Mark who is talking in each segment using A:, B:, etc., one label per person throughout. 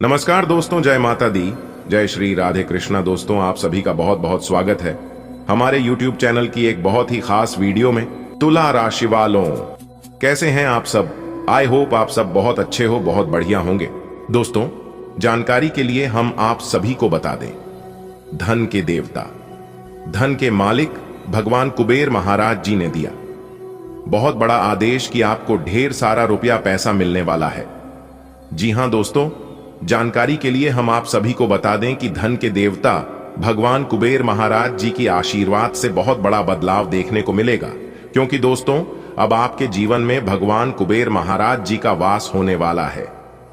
A: नमस्कार दोस्तों, जय माता दी, जय श्री राधे कृष्णा। दोस्तों, आप सभी का बहुत बहुत स्वागत है हमारे YouTube चैनल की एक बहुत ही खास वीडियो में। तुला राशि वालों, कैसे हैं आप सब? आई होप आप सब बहुत अच्छे हो, बहुत बढ़िया होंगे। दोस्तों, जानकारी के लिए हम आप सभी को बता दें, धन के देवता, धन के मालिक भगवान कुबेर महाराज जी ने दिया बहुत बड़ा आदेश कि आपको ढेर सारा रुपया पैसा मिलने वाला है। जी हां दोस्तों, जानकारी के लिए हम आप सभी को बता दें कि धन के देवता भगवान कुबेर महाराज जी की आशीर्वाद से बहुत बड़ा बदलाव देखने को मिलेगा, क्योंकि दोस्तों अब आपके जीवन में भगवान कुबेर महाराज जी का वास होने वाला है।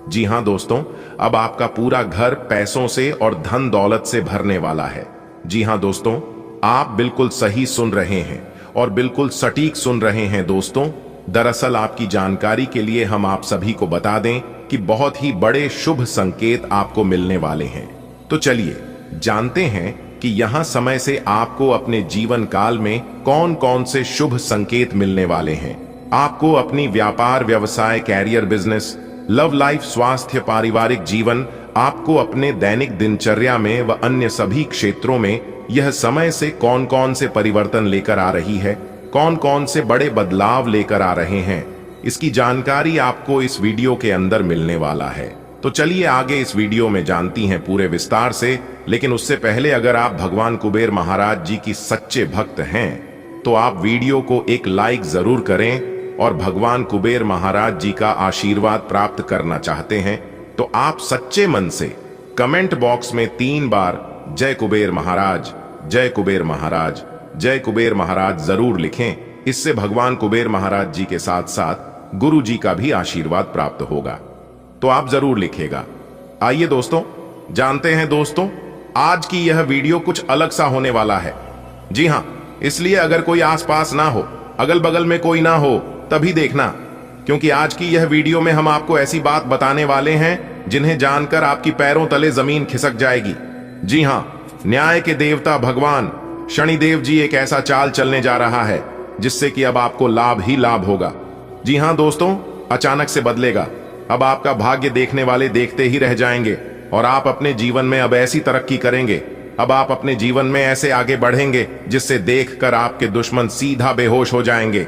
A: जी हां दोस्तों, अब आपका पूरा घर पैसों से और धन दौलत से भरने वाला है। जी हां दोस्तों, आप बिल्कुल सही सुन रहे हैं और बिल्कुल सटीक सुन रहे हैं दोस्तों। दरअसल आपकी जानकारी के लिए हम आप सभी को बता दें कि बहुत ही बड़े शुभ संकेत आपको मिलने वाले हैं। तो चलिए जानते हैं कि यहां समय से आपको अपने जीवन काल में कौन कौन से शुभ संकेत मिलने वाले हैं। आपको अपनी व्यापार, व्यवसाय, कैरियर, बिजनेस, लव लाइफ, स्वास्थ्य, पारिवारिक जीवन, आपको अपने दैनिक दिनचर्या में व अन्य सभी क्षेत्रों में यह समय से कौन कौन से परिवर्तन लेकर आ रही है, कौन कौन से बड़े बदलाव लेकर आ रहे हैं, इसकी जानकारी आपको इस वीडियो के अंदर मिलने वाला है। तो चलिए आगे इस वीडियो में जानती हैं पूरे विस्तार से। लेकिन उससे पहले अगर आप भगवान कुबेर महाराज जी की सच्चे भक्त हैं तो आप वीडियो को एक लाइक जरूर करें, और भगवान कुबेर महाराज जी का आशीर्वाद प्राप्त करना चाहते हैं तो आप सच्चे मन से कमेंट बॉक्स में 3 बार जय कुबेर महाराज, जय कुबेर महाराज, जय कुबेर महाराज जरूर लिखें। इससे भगवान कुबेर महाराज जी के साथ साथ गुरु जी का भी आशीर्वाद प्राप्त होगा, तो आप जरूर लिखेगा। आइए दोस्तों जानते हैं दोस्तों, आज की यह वीडियो कुछ अलग सा होने वाला है। जी हां, इसलिए अगर कोई आसपास ना हो, अगल बगल में कोई ना हो, तभी देखना, क्योंकि आज की यह वीडियो में हम आपको ऐसी बात बताने वाले हैं जिन्हें जानकर आपकी पैरों तले जमीन खिसक जाएगी। जी हां, न्याय के देवता भगवान शनिदेव जी एक ऐसा चाल चलने जा रहा है जिससे कि अब आपको लाभ ही लाभ होगा। जी हां दोस्तों, अचानक से बदलेगा। अब आपका भाग्य देखने वाले देखते ही रह जाएंगे और आप अपने जीवन में अब ऐसी तरक्की करेंगे, अब आप अपने जीवन में ऐसे आगे बढ़ेंगे जिससे देखकर आपके दुश्मन सीधा बेहोश हो जाएंगे।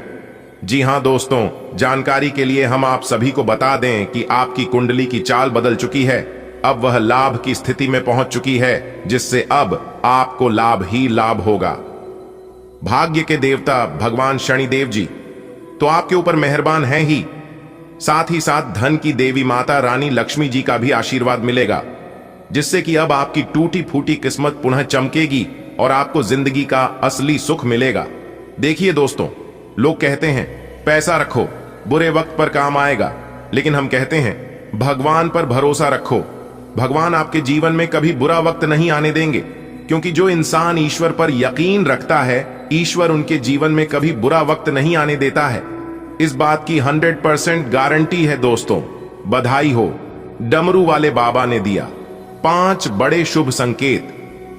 A: जी हां दोस्तों, जानकारी के लिए हम आप सभी को बता दें कि आपकी कुंडली की चाल बदल चुकी है। अब वह लाभ की स्थिति में पहुंच चुकी है जिससे अब आपको लाभ ही लाभ होगा। भाग्य के देवता भगवान शनिदेव जी तो आपके ऊपर मेहरबान है ही, साथ ही साथ धन की देवी माता रानी लक्ष्मी जी का भी आशीर्वाद मिलेगा, जिससे कि अब आपकी टूटी फूटी किस्मत पुनः चमकेगी और आपको जिंदगी का असली सुख मिलेगा। देखिए दोस्तों, लोग कहते हैं पैसा रखो, बुरे वक्त पर काम आएगा, लेकिन हम कहते हैं भगवान पर भरोसा रखो। भगवान आपके जीवन में कभी बुरा वक्त नहीं आने देंगे, क्योंकि जो इंसान ईश्वर पर यकीन रखता है, ईश्वर उनके जीवन में कभी बुरा वक्त नहीं आने देता है। इस बात की 100% गारंटी है दोस्तों। बधाई हो, डमरू वाले बाबा ने दिया 5 बड़े शुभ संकेत,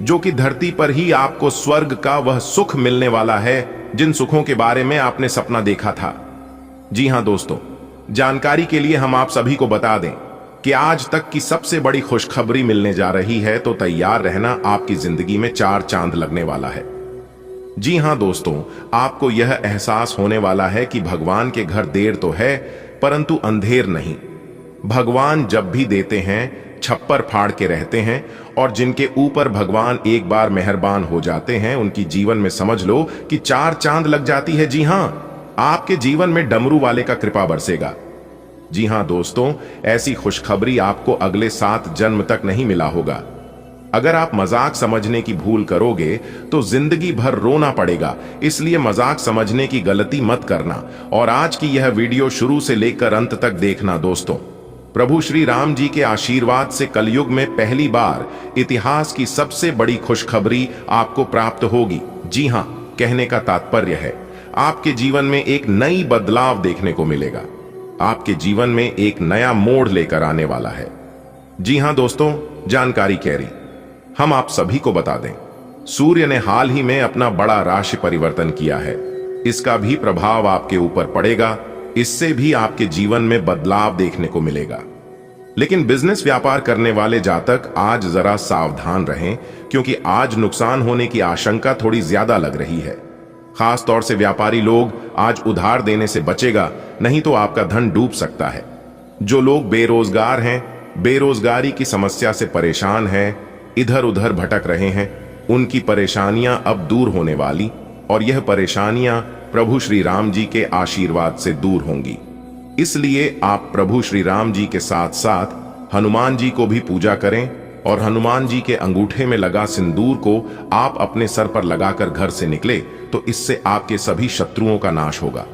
A: जो कि धरती पर ही आपको स्वर्ग का वह सुख मिलने वाला है जिन सुखों के बारे में आपने सपना देखा था। जी हां दोस्तों, जानकारी के लिए हम आप सभी को बता दें कि आज तक की सबसे बड़ी खुशखबरी मिलने जा रही है, तो तैयार रहना, आपकी जिंदगी में 4 चांद लगने वाला है। जी हां दोस्तों, आपको यह एहसास होने वाला है कि भगवान के घर देर तो है परंतु अंधेर नहीं। भगवान जब भी देते हैं छप्पर फाड़ के रहते हैं, और जिनके ऊपर भगवान एक बार मेहरबान हो जाते हैं उनकी जीवन में समझ लो कि 4 चांद लग जाती है। जी हां, आपके जीवन में डमरू वाले का कृपा बरसेगा। जी हां दोस्तों, ऐसी खुशखबरी आपको अगले 7 जन्म तक नहीं मिला होगा। अगर आप मजाक समझने की भूल करोगे तो जिंदगी भर रोना पड़ेगा, इसलिए मजाक समझने की गलती मत करना और आज की यह वीडियो शुरू से लेकर अंत तक देखना दोस्तों। प्रभु श्री राम जी के आशीर्वाद से कलयुग में पहली बार इतिहास की सबसे बड़ी खुशखबरी आपको प्राप्त होगी। जी हां, कहने का तात्पर्य है आपके जीवन में एक नई बदलाव देखने को मिलेगा, आपके जीवन में एक नया मोड़ लेकर आने वाला है। जी हां दोस्तों, जानकारी कैरी हम आप सभी को बता दें, सूर्य ने हाल ही में अपना बड़ा राशि परिवर्तन किया है। इसका भी प्रभाव आपके ऊपर पड़ेगा, इससे भी आपके जीवन में बदलाव देखने को मिलेगा। लेकिन बिजनेस व्यापार करने वाले जातक आज जरा सावधान रहें, क्योंकि आज नुकसान होने की आशंका थोड़ी ज्यादा लग रही है। खास तौर से व्यापारी लोग आज उधार देने से बचेगा, नहीं तो आपका धन डूब सकता है। जो लोग बेरोजगार हैं, बेरोजगारी की समस्या से परेशान हैं, इधर उधर भटक रहे हैं, उनकी परेशानियां अब दूर होने वाली, और यह परेशानियां प्रभु श्री राम जी के आशीर्वाद से दूर होंगी। इसलिए आप प्रभु श्री राम जी के साथ साथ हनुमान जी को भी पूजा करें, और हनुमान जी के अंगूठे में लगा सिंदूर को आप अपने सर पर लगाकर घर से निकले तो इससे आपके सभी शत्रुओं का नाश होगा।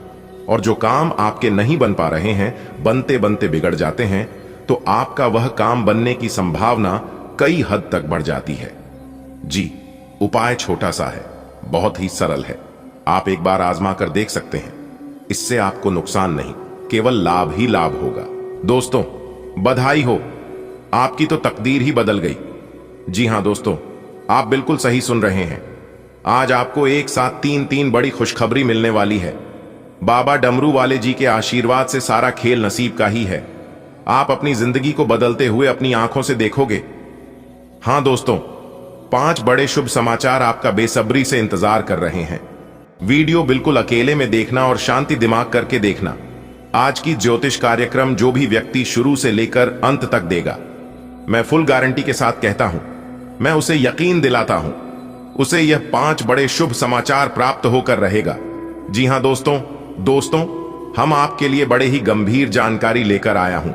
A: और जो काम आपके नहीं बन पा रहे हैं, बनते बनते बिगड़ जाते हैं, तो आपका वह काम बनने की संभावना कई हद तक बढ़ जाती है। जी, उपाय छोटा सा है, बहुत ही सरल है। आप एक बार आजमा कर देख सकते हैं। इससे आपको नुकसान नहीं, केवल लाभ ही लाभ होगा। दोस्तों, बधाई हो, आपकी तो तकदीर ही बदल गई। जी हां दोस्तों, आप बिल्कुल सही सुन रहे हैं। आज आपको एक साथ तीन बड़ी खुशखबरी मिलने वाली है। बाबा डमरू वाले जी के आशीर्वाद से सारा खेल नसीब का ही है। आप अपनी जिंदगी को बदलते हुए अपनी आंखों से देखोगे। हां दोस्तों, 5 बड़े शुभ समाचार आपका बेसब्री से इंतजार कर रहे हैं। वीडियो बिल्कुल अकेले में देखना और शांति दिमाग करके देखना। आज की ज्योतिष कार्यक्रम जो भी व्यक्ति शुरू से लेकर अंत तक देगा, मैं फुल गारंटी के साथ कहता हूं, मैं उसे यकीन दिलाता हूं, उसे यह 5 बड़े शुभ समाचार प्राप्त होकर रहेगा। जी हां दोस्तों, हम आपके लिए बड़े ही गंभीर जानकारी लेकर आया हूं।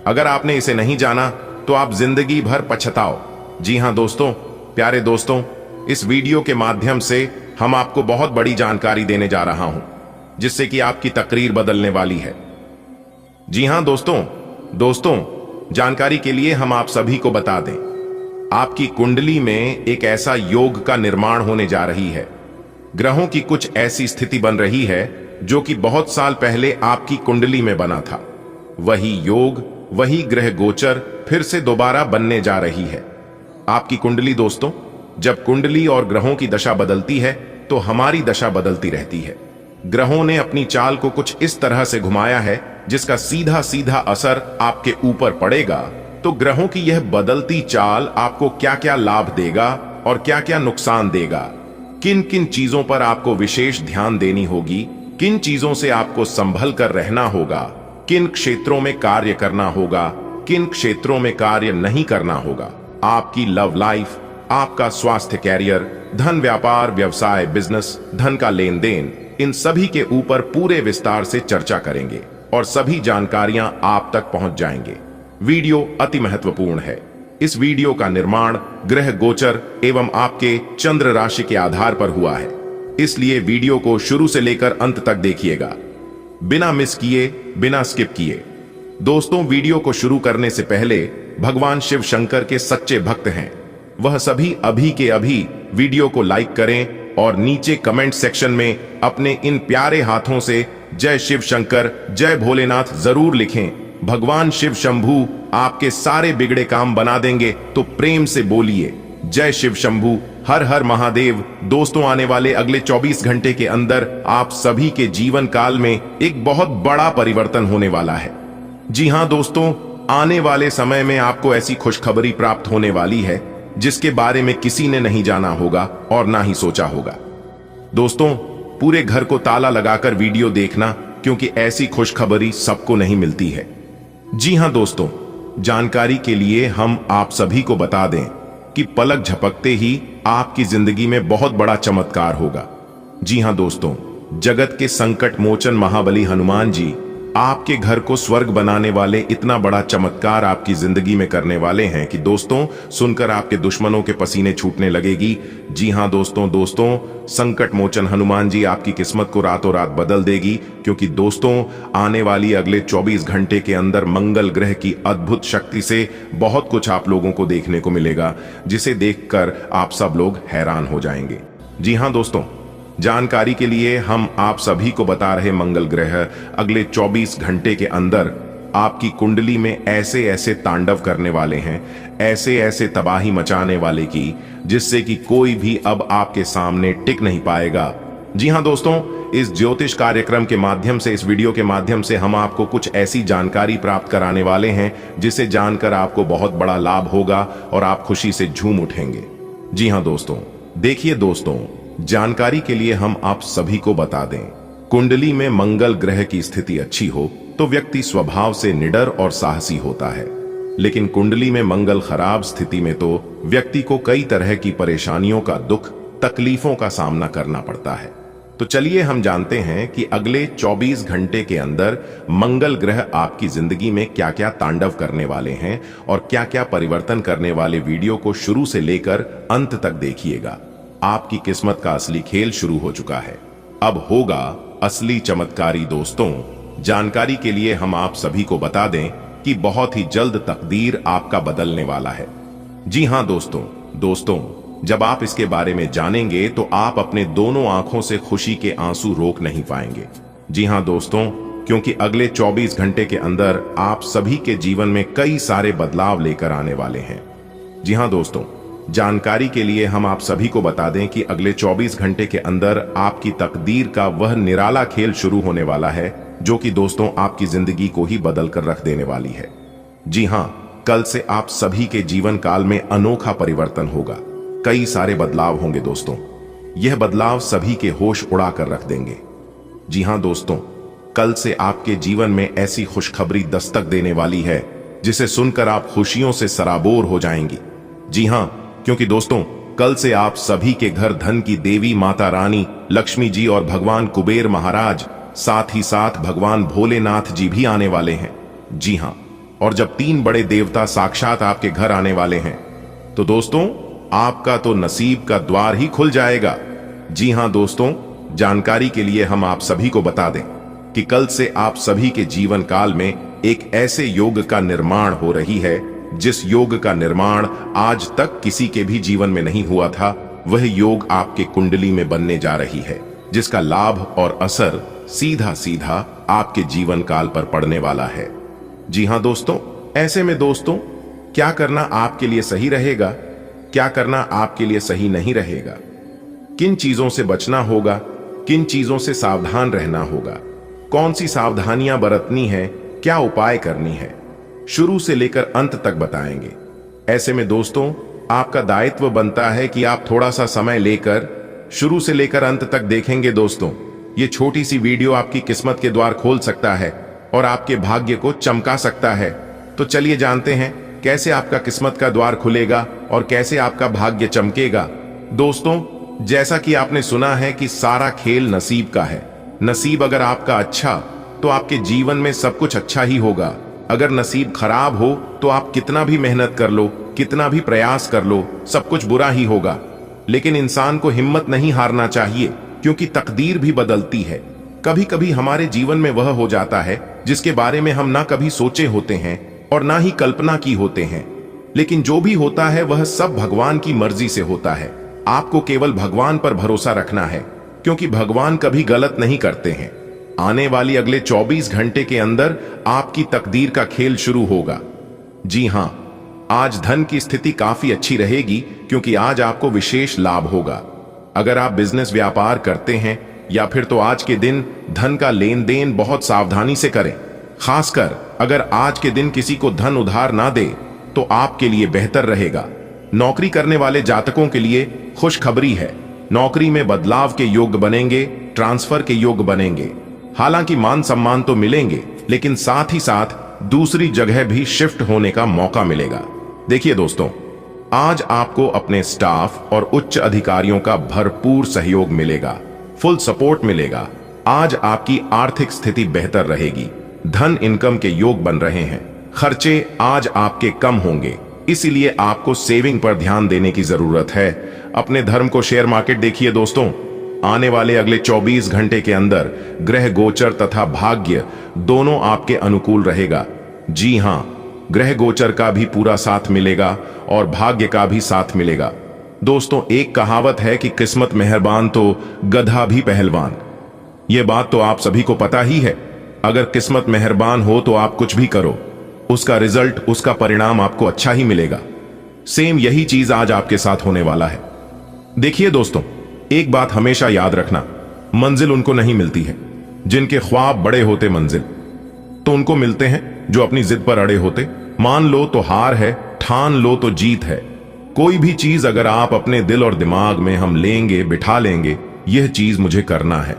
A: अगर आपने इसे नहीं जाना तो आप जिंदगी भर पछताओ। जी हां दोस्तों, प्यारे दोस्तों, इस वीडियो के माध्यम से हम आपको बहुत बड़ी जानकारी देने जा रहा हूं, जिससे कि आपकी तकरीर बदलने वाली है। जी हां दोस्तों, जानकारी के लिए हम आप सभी को बता दें, आपकी कुंडली में एक ऐसा योग का निर्माण होने जा रही है। ग्रहों की कुछ ऐसी स्थिति बन रही है जो कि बहुत साल पहले आपकी कुंडली में बना था। वही योग, वही ग्रह गोचर फिर से दोबारा बनने जा रही है। आपकी कुंडली दोस्तों, जब कुंडली और ग्रहों की दशा बदलती है तो हमारी दशा बदलती रहती है। ग्रहों ने अपनी चाल को कुछ इस तरह से घुमाया है जिसका सीधा सीधा असर आपके ऊपर पड़ेगा। तो ग्रहों की यह बदलती चाल आपको क्या क्या लाभ देगा और क्या क्या नुकसान देगा, किन किन चीजों पर आपको विशेष ध्यान देनी होगी, किन चीजों से आपको संभल कर रहना होगा, किन क्षेत्रों में कार्य करना होगा, किन क्षेत्रों में कार्य नहीं करना होगा, आपकी लव लाइफ, आपका स्वास्थ्य, कैरियर, धन, व्यापार, व्यवसाय, बिजनेस, धन का लेन देन, इन सभी के ऊपर पूरे विस्तार से चर्चा करेंगे और सभी जानकारियां आप तक पहुंच जाएंगे। वीडियो अति महत्वपूर्ण है। इस वीडियो का निर्माण ग्रह गोचर एवं आपके चंद्र राशि के आधार पर हुआ है, इसलिए वीडियो को शुरू से लेकर अंत तक देखिएगा, बिना मिस किए, बिना स्किप किए। दोस्तों, वीडियो को शुरू करने से पहले भगवान शिव शंकर के सच्चे भक्त हैं, वह सभी अभी के अभी वीडियो को लाइक करें और नीचे कमेंट सेक्शन में अपने इन प्यारे हाथों से जय शिव शंकर, जय भोलेनाथ जरूर लिखें। भगवान शिव शंभू आपके सारे बिगड़े काम बना देंगे, तो प्रेम से बोलिए जय शिव शंभू, हर हर महादेव। दोस्तों, आने वाले अगले 24 घंटे के अंदर आप सभी के जीवन काल में एक बहुत बड़ा परिवर्तन होने वाला है। जी हां दोस्तों, आने वाले समय में आपको ऐसी खुशखबरी प्राप्त होने वाली है जिसके बारे में किसी ने नहीं जाना होगा और ना ही सोचा होगा। दोस्तों, पूरे घर को ताला लगाकर वीडियो देखना, क्योंकि ऐसी खुशखबरी सबको नहीं मिलती है। जी हां दोस्तों, जानकारी के लिए हम आप सभी को बता दें कि पलक झपकते ही आपकी जिंदगी में बहुत बड़ा चमत्कार होगा। जी हां दोस्तों, जगत के संकट मोचन महाबली हनुमान जी आपके घर को स्वर्ग बनाने वाले इतना बड़ा चमत्कार आपकी जिंदगी में करने वाले हैं कि दोस्तों, सुनकर आपके दुश्मनों के पसीने छूटने लगेगी। जी हां दोस्तों, संकट मोचन हनुमान जी आपकी किस्मत को रातों रात बदल देगी, क्योंकि दोस्तों, आने वाली अगले 24 घंटे के अंदर मंगल ग्रह की अद्भुत शक्ति से बहुत कुछ आप लोगों को देखने को मिलेगा, जिसे देखकर आप सब लोग हैरान हो जाएंगे। जी हां दोस्तों, जानकारी के लिए हम आप सभी को बता रहे, मंगल ग्रह अगले 24 घंटे के अंदर आपकी कुंडली में ऐसे ऐसे तांडव करने वाले हैं, ऐसे ऐसे तबाही मचाने वाले की, जिससे कि कोई भी अब आपके सामने टिक नहीं पाएगा। जी हाँ दोस्तों, इस ज्योतिष कार्यक्रम के माध्यम से, इस वीडियो के माध्यम से हम आपको कुछ ऐसी जानकारी प्राप्त कराने वाले हैं जिसे जानकर आपको बहुत बड़ा लाभ होगा और आप खुशी से झूम उठेंगे। जी हाँ दोस्तों, देखिए दोस्तों, जानकारी के लिए हम आप सभी को बता दें, कुंडली में मंगल ग्रह की स्थिति अच्छी हो तो व्यक्ति स्वभाव से निडर और साहसी होता है, लेकिन कुंडली में मंगल खराब स्थिति में तो व्यक्ति को कई तरह की परेशानियों का, दुख तकलीफों का सामना करना पड़ता है। तो चलिए हम जानते हैं कि अगले 24 घंटे के अंदर मंगल ग्रह आपकी जिंदगी में क्या क्या तांडव करने वाले हैं और क्या क्या परिवर्तन करने वाले। वीडियो को शुरू से लेकर अंत तक देखिएगा। आपकी किस्मत का असली खेल शुरू हो चुका है, अब होगा असली चमत्कारी। दोस्तों, जानकारी के लिए हम आप सभी को बता दें कि बहुत ही जल्द तकदीर आपका बदलने वाला है। जी हां दोस्तों, जब आप इसके बारे में जानेंगे तो आप अपने दोनों आंखों से खुशी के आंसू रोक नहीं पाएंगे। जी हां दोस्तों, क्योंकि अगले 24 घंटे के अंदर आप सभी के जीवन में कई सारे बदलाव लेकर आने वाले हैं। जी हां दोस्तों, जानकारी के लिए हम आप सभी को बता दें कि अगले 24 घंटे के अंदर आपकी तकदीर का वह निराला खेल शुरू होने वाला है जो कि दोस्तों आपकी जिंदगी को ही बदल कर रख देने वाली है। जी हां, कल से आप सभी के जीवन काल में अनोखा परिवर्तन होगा, कई सारे बदलाव होंगे दोस्तों। यह बदलाव सभी के होश उड़ा कर रख देंगे। जी हां दोस्तों, कल से आपके जीवन में ऐसी खुशखबरी दस्तक देने वाली है जिसे सुनकर आप खुशियों से सराबोर हो जाएंगी। जी हां, क्योंकि दोस्तों कल से आप सभी के घर धन की देवी माता रानी लक्ष्मी जी और भगवान कुबेर महाराज, साथ ही साथ भगवान भोलेनाथ जी भी आने वाले हैं। जी हां, और जब 3 बड़े देवता साक्षात आपके घर आने वाले हैं तो दोस्तों आपका तो नसीब का द्वार ही खुल जाएगा। जी हां दोस्तों, जानकारी के लिए हम आप सभी को बता दें कि कल से आप सभी के जीवन काल में एक ऐसे योग का निर्माण हो रही है जिस योग का निर्माण आज तक किसी के भी जीवन में नहीं हुआ था। वह योग आपके कुंडली में बनने जा रही है जिसका लाभ और असर सीधा सीधा आपके जीवन काल पर पड़ने वाला है। जी हां दोस्तों, ऐसे में दोस्तों क्या करना आपके लिए सही रहेगा, क्या करना आपके लिए सही नहीं रहेगा, किन चीजों से बचना होगा, किन चीजों से सावधान रहना होगा, कौन सी सावधानियां बरतनी है, क्या उपाय करनी है, शुरू से लेकर अंत तक बताएंगे। ऐसे में दोस्तों आपका दायित्व बनता है कि आप थोड़ा सा समय लेकर शुरू से लेकर अंत तक देखेंगे। दोस्तों, ये छोटी सी वीडियो आपकी किस्मत के द्वार खोल सकता है और आपके भाग्य को चमका सकता है। तो चलिए जानते हैं कैसे आपका किस्मत का द्वार खुलेगा और कैसे आपका भाग्य चमकेगा। दोस्तों, जैसा कि आपने सुना है कि सारा खेल नसीब का है। नसीब अगर आपका अच्छा तो आपके जीवन में सब कुछ अच्छा ही होगा। अगर नसीब खराब हो तो आप कितना भी मेहनत कर लो, कितना भी प्रयास कर लो, सब कुछ बुरा ही होगा। लेकिन इंसान को हिम्मत नहीं हारना चाहिए क्योंकि तकदीर भी बदलती है। कभी कभी हमारे जीवन में वह हो जाता है जिसके बारे में हम ना कभी सोचे होते हैं और ना ही कल्पना की होते हैं, लेकिन जो भी होता है वह सब भगवान की मर्जी से होता है। आपको केवल भगवान पर भरोसा रखना है क्योंकि भगवान कभी गलत नहीं करते हैं। आने वाली अगले 24 घंटे के अंदर आपकी तकदीर का खेल शुरू होगा। जी हां, आज धन की स्थिति काफी अच्छी रहेगी क्योंकि आज आपको विशेष लाभ होगा। अगर आप बिजनेस व्यापार करते हैं या फिर तो आज के दिन धन का लेन देन बहुत सावधानी से करें। खासकर अगर आज के दिन किसी को धन उधार ना दे तो आपके लिए बेहतर रहेगा। नौकरी करने वाले जातकों के लिए खुशखबरी है, नौकरी में बदलाव के योग बनेंगे, ट्रांसफर के योग बनेंगे। हालांकि मान सम्मान तो मिलेंगे लेकिन साथ ही साथ दूसरी जगह भी शिफ्ट होने का मौका मिलेगा। देखिए दोस्तों, आज आपको अपने स्टाफ और उच्च अधिकारियों का भरपूर सहयोग मिलेगा, फुल सपोर्ट मिलेगा। आज आपकी आर्थिक स्थिति बेहतर रहेगी, धन इनकम के योग बन रहे हैं। खर्चे आज आपके कम होंगे, इसीलिए आपको सेविंग पर ध्यान देने की जरूरत है। अपने धर्म को शेयर मार्केट देखिए दोस्तों, आने वाले अगले 24 घंटे के अंदर ग्रह गोचर तथा भाग्य दोनों आपके अनुकूल रहेगा। जी हां, ग्रह गोचर का भी पूरा साथ मिलेगा और भाग्य का भी साथ मिलेगा। दोस्तों, एक कहावत है कि किस्मत मेहरबान तो गधा भी पहलवान। यह बात तो आप सभी को पता ही है। अगर किस्मत मेहरबान हो तो आप कुछ भी करो, उसका रिजल्ट, उसका परिणाम आपको अच्छा ही मिलेगा। सेम यही चीज आज आपके साथ होने वाला है। देखिए दोस्तों, एक बात हमेशा याद रखना, मंजिल उनको नहीं मिलती है जिनके ख्वाब बड़े होते, मंजिल तो उनको मिलते हैं जो अपनी जिद पर अड़े होते। मान लो तो हार है, ठान लो तो जीत है। कोई भी चीज अगर आप अपने दिल और दिमाग में हम लेंगे, बिठा लेंगे, यह चीज मुझे करना है,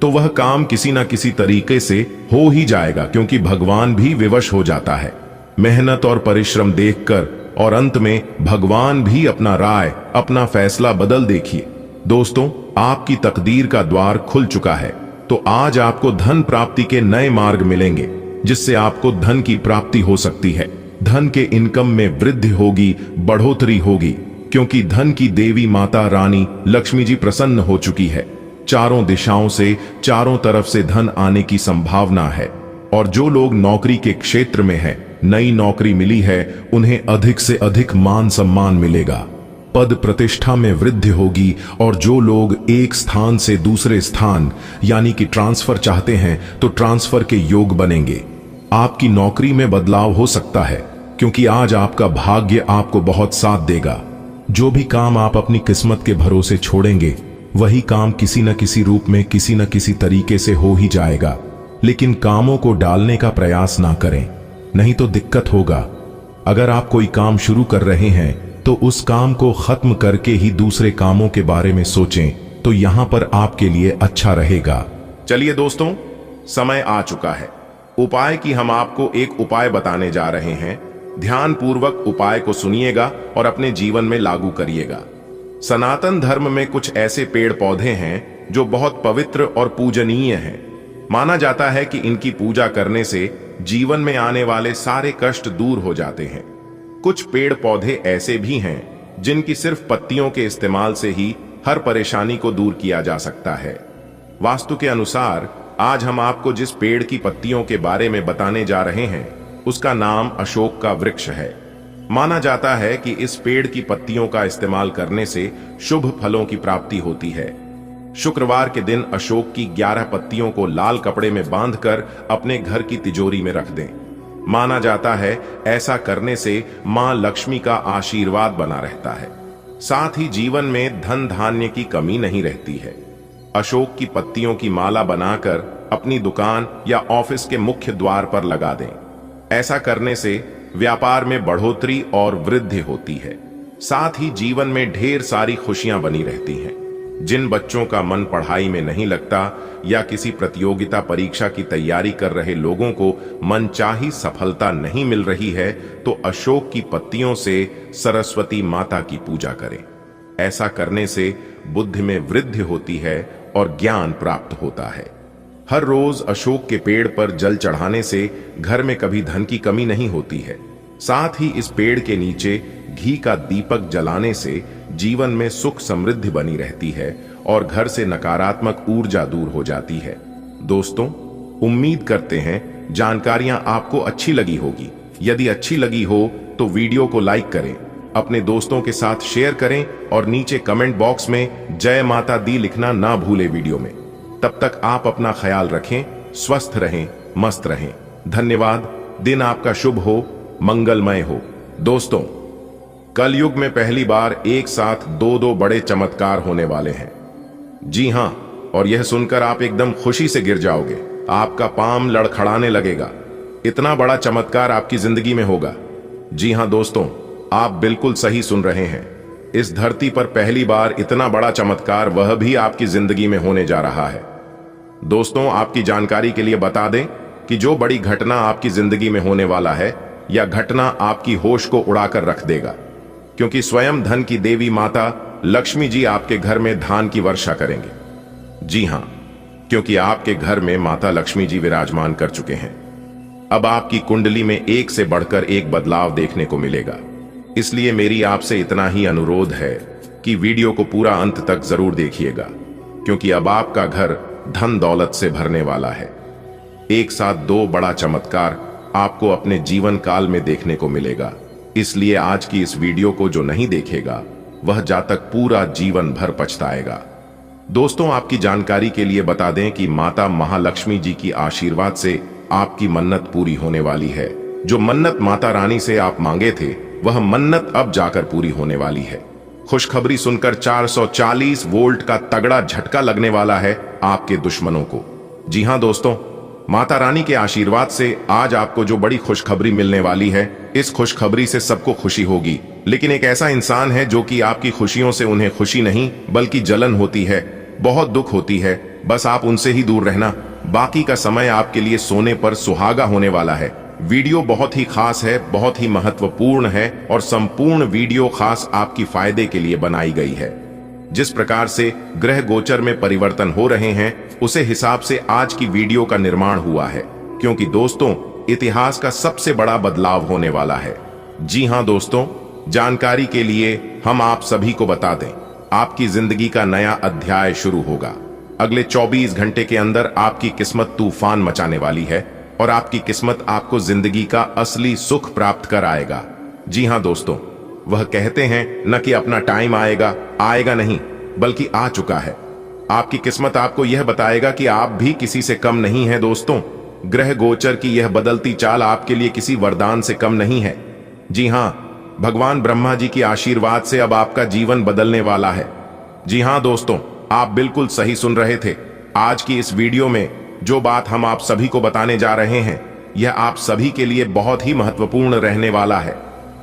A: तो वह काम किसी ना किसी तरीके से हो ही जाएगा, क्योंकि भगवान भी विवश हो जाता है मेहनत और परिश्रम देखकर, और अंत में भगवान भी अपना राय, अपना फैसला बदल देखिए। दोस्तों, आपकी तकदीर का द्वार खुल चुका है, तो आज आपको धन प्राप्ति के नए मार्ग मिलेंगे, जिससे आपको धन की प्राप्ति हो सकती है। धन के इनकम में वृद्धि होगी, बढ़ोतरी होगी, क्योंकि धन की देवी माता रानी लक्ष्मी जी प्रसन्न हो चुकी है। चारों दिशाओं से, चारों तरफ से धन आने की संभावना है। और जो लोग नौकरी के क्षेत्र में हैं, नई नौकरी मिली है, उन्हें अधिक से अधिक मान सम्मान मिलेगा, पद प्रतिष्ठा में वृद्धि होगी। और जो लोग एक स्थान से दूसरे स्थान यानी कि ट्रांसफर चाहते हैं, तो ट्रांसफर के योग बनेंगे। आपकी नौकरी में बदलाव हो सकता है, क्योंकि आज आपका भाग्य आपको बहुत साथ देगा। जो भी काम आप अपनी किस्मत के भरोसे छोड़ेंगे, वही काम किसी न किसी रूप में, किसी न किसी तरीके से हो ही जाएगा। लेकिन कामों को डालने का प्रयास ना करें, नहीं तो दिक्कत होगा। अगर आप कोई काम शुरू कर रहे हैं, तो उस काम को खत्म करके ही दूसरे कामों के बारे में सोचें, तो यहां पर आपके लिए अच्छा रहेगा। चलिए दोस्तों, समय आ चुका है उपाय की। हम आपको एक उपाय बताने जा रहे हैं। ध्यानपूर्वक उपाय को सुनिएगा और अपने जीवन में लागू करिएगा। सनातन धर्म में कुछ ऐसे पेड़ पौधे हैं जो बहुत पवित्र और पूजनीय हैं। माना जाता है कि इनकी पूजा करने से जीवन में आने वाले सारे कष्ट दूर हो जाते हैं। कुछ पेड़ पौधे ऐसे भी हैं जिनकी सिर्फ पत्तियों के इस्तेमाल से ही हर परेशानी को दूर किया जा सकता है। वास्तु के अनुसार आज हम आपको जिस पेड़ की पत्तियों के बारे में बताने जा रहे हैं, उसका नाम अशोक का वृक्ष है। माना जाता है कि इस पेड़ की पत्तियों का इस्तेमाल करने से शुभ फलों की प्राप्ति होती है। शुक्रवार के दिन अशोक की 11 पत्तियों को लाल कपड़े में बांधकर अपने घर की तिजोरी में रख दें। माना जाता है ऐसा करने से मां लक्ष्मी का आशीर्वाद बना रहता है, साथ ही जीवन में धन धान्य की कमी नहीं रहती है। अशोक की पत्तियों की माला बनाकर अपनी दुकान या ऑफिस के मुख्य द्वार पर लगा दें। ऐसा करने से व्यापार में बढ़ोतरी और वृद्धि होती है, साथ ही जीवन में ढेर सारी खुशियां बनी रहती हैं। जिन बच्चों का मन पढ़ाई में नहीं लगता या किसी प्रतियोगिता परीक्षा की तैयारी कर रहे लोगों को मनचाही सफलता नहीं मिल रही है, तो अशोक की पत्तियों से सरस्वती माता की पूजा करें। ऐसा करने से बुद्धि में वृद्धि होती है और ज्ञान प्राप्त होता है। हर रोज अशोक के पेड़ पर जल चढ़ाने से घर में कभी धन की कमी नहीं होती है। साथ ही इस पेड़ के नीचे घी का दीपक जलाने से जीवन में सुख समृद्धि बनी रहती है और घर से नकारात्मक ऊर्जा दूर हो जाती है। दोस्तों, उम्मीद करते हैं जानकारियां आपको अच्छी लगी होगी। यदि अच्छी लगी हो तो वीडियो को लाइक करें, अपने दोस्तों के साथ शेयर करें और नीचे कमेंट बॉक्स में जय माता दी लिखना ना भूले वीडियो में। तब तक आप अपना ख्याल रखें, स्वस्थ रहें, मस्त रहें। धन्यवाद। दिन आपका शुभ हो, मंगलमय हो। दोस्तों, कलयुग में पहली बार एक साथ दो बड़े चमत्कार होने वाले हैं। जी हां, और यह सुनकर आप एकदम खुशी से गिर जाओगे, आपका पाम लड़खड़ाने लगेगा। इतना बड़ा चमत्कार आपकी जिंदगी में होगा। जी हां दोस्तों, आप बिल्कुल सही सुन रहे हैं। इस धरती पर पहली बार इतना बड़ा चमत्कार वह भी आपकी जिंदगी में होने जा रहा है। दोस्तों, आपकी जानकारी के लिए बता दें कि जो बड़ी घटना आपकी जिंदगी में होने वाला है, यह घटना आपकी होश को उड़ाकर रख देगा, क्योंकि स्वयं धन की देवी माता लक्ष्मी जी आपके घर में धान की वर्षा करेंगे। जी हां, क्योंकि आपके घर में माता लक्ष्मी जी विराजमान कर चुके हैं। अब आपकी कुंडली में एक से बढ़कर एक बदलाव देखने को मिलेगा। इसलिए मेरी आपसे इतना ही अनुरोध है कि वीडियो को पूरा अंत तक जरूर देखिएगा, क्योंकि अब आपका घर धन दौलत से भरने वाला है। एक साथ दो बड़ा चमत्कार आपको अपने जीवन काल में देखने को मिलेगा। इसलिए आज की इस वीडियो को जो नहीं देखेगा, वह जातक पूरा जीवन भर पछताएगा। दोस्तों, आपकी जानकारी के लिए बता दें कि माता महालक्ष्मी जी की आशीर्वाद से आपकी मन्नत पूरी होने वाली है। जो मन्नत माता रानी से आप मांगे थे, वह मन्नत अब जाकर पूरी होने वाली है। खुशखबरी सुनकर 440 वोल्ट का तगड़ा झटका लगने वाला है आपके दुश्मनों को। जी हां दोस्तों, माता रानी के आशीर्वाद से आज आपको जो बड़ी खुशखबरी मिलने वाली है, इस खुशखबरी से सबको खुशी होगी। लेकिन एक ऐसा इंसान है जो कि आपकी खुशियों से उन्हें खुशी नहीं बल्कि जलन होती है, बहुत दुख होती है। बस आप उनसे ही दूर रहना, बाकी का समय आपके लिए सोने पर सुहागा होने वाला है। वीडियो बहुत ही खास है, बहुत ही महत्वपूर्ण है और संपूर्ण वीडियो खास आपकी फायदे के लिए बनाई गई है। जिस प्रकार से ग्रह गोचर में परिवर्तन हो रहे हैं, उसे हिसाब से आज की वीडियो का निर्माण हुआ है, क्योंकि दोस्तों इतिहास का सबसे बड़ा बदलाव होने वाला है। जी हां दोस्तों, जानकारी के लिए हम आप सभी को बता दें, आपकी जिंदगी का नया अध्याय शुरू होगा। अगले 24 घंटे के अंदर आपकी किस्मत तूफान मचाने वाली है और आपकी किस्मत आपको जिंदगी का असली सुख प्राप्त कर आएगा। जी हां दोस्तों, वह कहते हैं न कि अपना टाइम आएगा, आएगा नहीं बल्कि आ चुका है। आपकी किस्मत आपको यह बताएगा कि आप भी किसी से कम नहीं हैं दोस्तों। ग्रह गोचर की यह बदलती चाल आपके लिए किसी वरदान से कम नहीं है। जी हां, भगवान ब्रह्मा जी की आशीर्वाद से अब आपका जीवन बदलने वाला है। जी हां दोस्तों, आप बिल्कुल सही सुन रहे थे। आज की इस वीडियो में जो बात हम आप सभी को बताने जा रहे हैं, यह आप सभी के लिए बहुत ही महत्वपूर्ण रहने वाला है।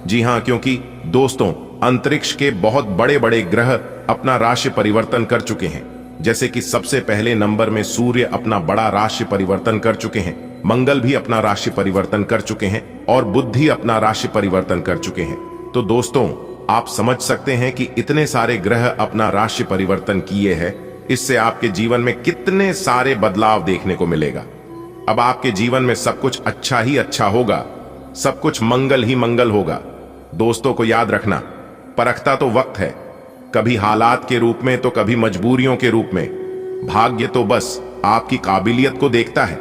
A: जी हां, क्योंकि दोस्तों अंतरिक्ष के बहुत बड़े बड़े ग्रह अपना राशि परिवर्तन कर चुके हैं। जैसे कि सबसे पहले नंबर में सूर्य अपना बड़ा राशि परिवर्तन कर चुके हैं, मंगल भी अपना राशि परिवर्तन कर चुके हैं और बुध भी अपना राशि परिवर्तन कर चुके हैं। तो दोस्तों आप समझ सकते हैं कि इतने सारे ग्रह अपना राशि परिवर्तन किए हैं, इससे आपके जीवन में कितने सारे बदलाव देखने को मिलेगा। अब आपके जीवन में सब कुछ अच्छा ही अच्छा होगा, सब कुछ मंगल ही मंगल होगा। दोस्तों को याद रखना, परखता तो वक्त है, कभी हालात के रूप में तो कभी मजबूरियों के रूप में। भाग्य तो बस आपकी काबिलियत को देखता है।